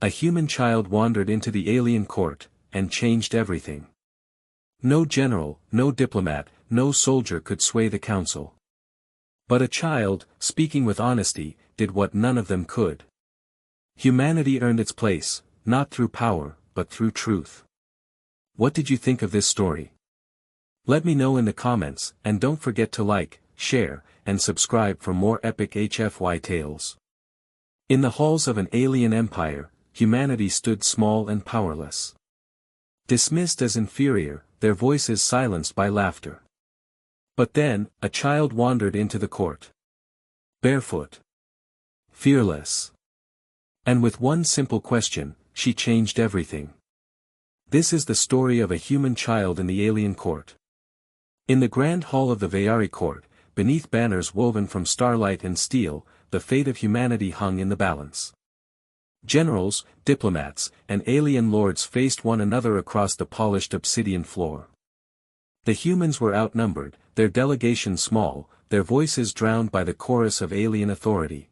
A human child wandered into the alien court, and changed everything. No general, no diplomat, no soldier could sway the council. But a child, speaking with honesty, did what none of them could. Humanity earned its place, not through power, but through truth. What did you think of this story? Let me know in the comments, and don't forget to like, share, and subscribe for more epic HFY tales. In the halls of an alien empire, humanity stood small and powerless. Dismissed as inferior, their voices silenced by laughter. But then, a child wandered into the court. Barefoot. Fearless. And with one simple question, she changed everything. This is the story of a human child in the alien court. In the grand hall of the Veyari Court, beneath banners woven from starlight and steel, the fate of humanity hung in the balance. Generals, diplomats, and alien lords faced one another across the polished obsidian floor. The humans were outnumbered, their delegation small, their voices drowned by the chorus of alien authority.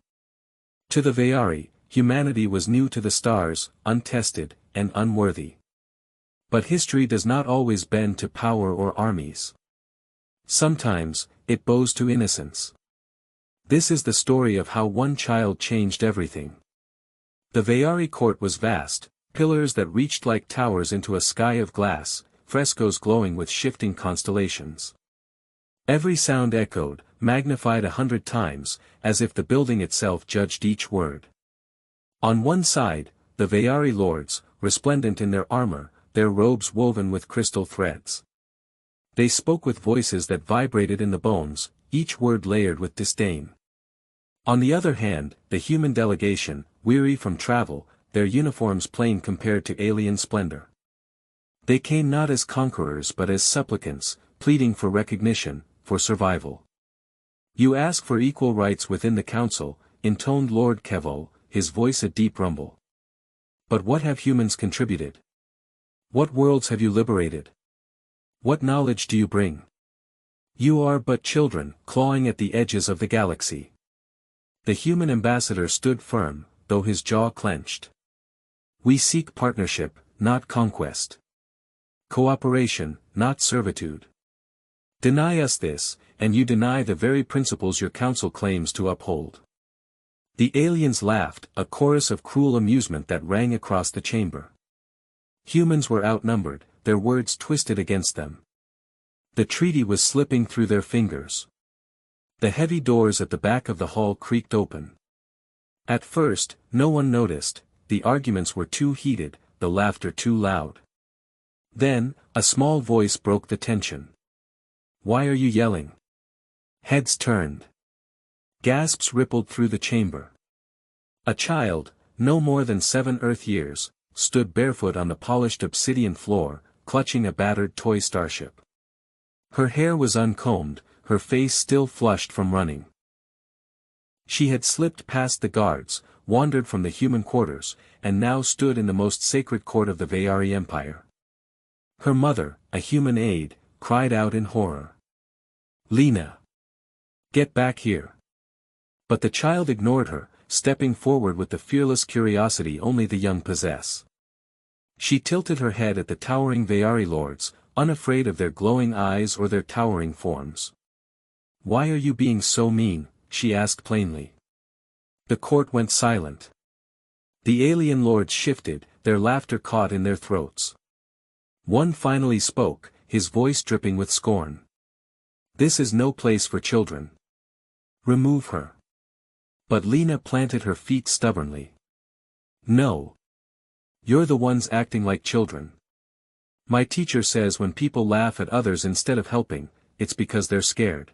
To the Veyari, humanity was new to the stars, untested, and unworthy. But history does not always bend to power or armies. Sometimes, it bows to innocence. This is the story of how one child changed everything. The Veyari court was vast, pillars that reached like towers into a sky of glass, frescoes glowing with shifting constellations. Every sound echoed, magnified 100 times, as if the building itself judged each word. On one side, the Veyari lords, resplendent in their armor, their robes woven with crystal threads. They spoke with voices that vibrated in the bones, each word layered with disdain. On the other hand, the human delegation, weary from travel, their uniforms plain compared to alien splendor. They came not as conquerors but as supplicants, pleading for recognition, for survival. You ask for equal rights within the council, intoned Lord Kevo, his voice a deep rumble. But what have humans contributed? What worlds have you liberated? What knowledge do you bring? You are but children, clawing at the edges of the galaxy. The human ambassador stood firm, though his jaw clenched. We seek partnership, not conquest. Cooperation, not servitude. Deny us this, and you deny the very principles your council claims to uphold. The aliens laughed, a chorus of cruel amusement that rang across the chamber. Humans were outnumbered, their words twisted against them. The treaty was slipping through their fingers. The heavy doors at the back of the hall creaked open. At first, no one noticed, the arguments were too heated, the laughter too loud. Then, a small voice broke the tension. Why are you yelling? Heads turned. Gasps rippled through the chamber. A child, no more than 7 Earth years, stood barefoot on the polished obsidian floor, clutching a battered toy starship. Her hair was uncombed, her face still flushed from running. She had slipped past the guards, wandered from the human quarters, and now stood in the most sacred court of the Veyari Empire. Her mother, a human aide, cried out in horror. Lena! Get back here! But the child ignored her, stepping forward with the fearless curiosity only the young possess. She tilted her head at the towering Veyari lords, unafraid of their glowing eyes or their towering forms. Why are you being so mean? She asked plainly. The court went silent. The alien lords shifted, their laughter caught in their throats. One finally spoke, his voice dripping with scorn. This is no place for children. Remove her. But Lena planted her feet stubbornly. No. You're the ones acting like children. My teacher says when people laugh at others instead of helping, it's because they're scared.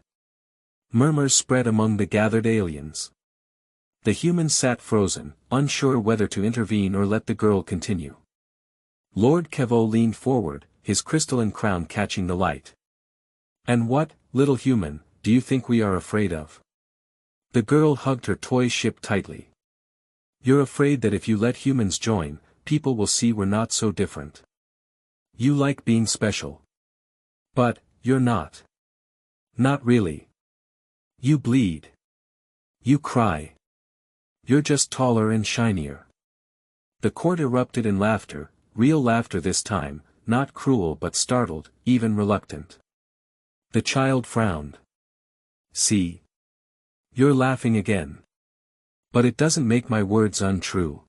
Murmurs spread among the gathered aliens. The humans sat frozen, unsure whether to intervene or let the girl continue. Lord Kevo leaned forward, his crystalline crown catching the light. And what, little human, do you think we are afraid of? The girl hugged her toy ship tightly. You're afraid that if you let humans join, people will see we're not so different. You like being special. But, you're not. Not really. You bleed. You cry. You're just taller and shinier. The court erupted in laughter, real laughter this time, not cruel but startled, even reluctant. The child frowned. See? You're laughing again. But it doesn't make my words untrue.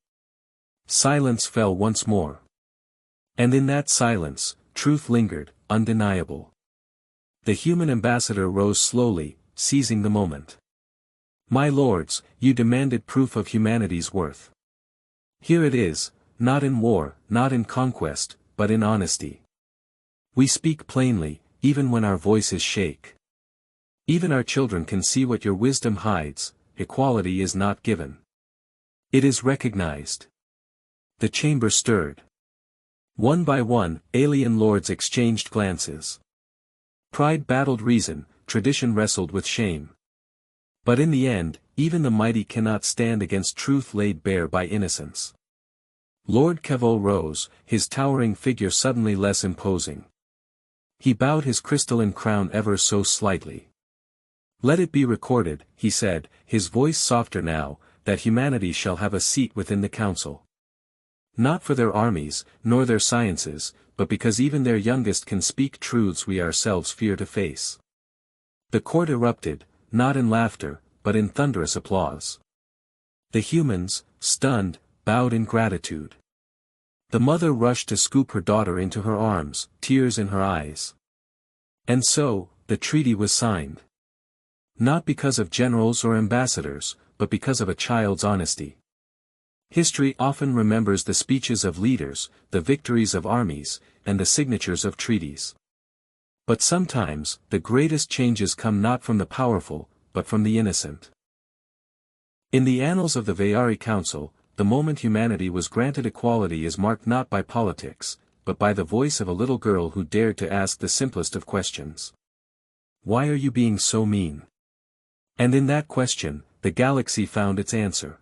Silence fell once more. And in that silence, truth lingered, undeniable. The human ambassador rose slowly, seizing the moment. My lords, you demanded proof of humanity's worth. Here it is, not in war, not in conquest, but in honesty. We speak plainly, even when our voices shake. Even our children can see what your wisdom hides. Equality is not given. It is recognized. The chamber stirred. One by one, alien lords exchanged glances. Pride battled reason, tradition wrestled with shame. But in the end, even the mighty cannot stand against truth laid bare by innocence. Lord Kevo rose, his towering figure suddenly less imposing. He bowed his crystalline crown ever so slightly. Let it be recorded, he said, his voice softer now, that humanity shall have a seat within the council. Not for their armies, nor their sciences, but because even their youngest can speak truths we ourselves fear to face. The court erupted, not in laughter, but in thunderous applause. The humans, stunned, bowed in gratitude. The mother rushed to scoop her daughter into her arms, tears in her eyes. And so, the treaty was signed. Not because of generals or ambassadors, but because of a child's honesty. History often remembers the speeches of leaders, the victories of armies, and the signatures of treaties. But sometimes, the greatest changes come not from the powerful, but from the innocent. In the annals of the Veyari Council, the moment humanity was granted equality is marked not by politics, but by the voice of a little girl who dared to ask the simplest of questions. Why are you being so mean? And in that question, the galaxy found its answer.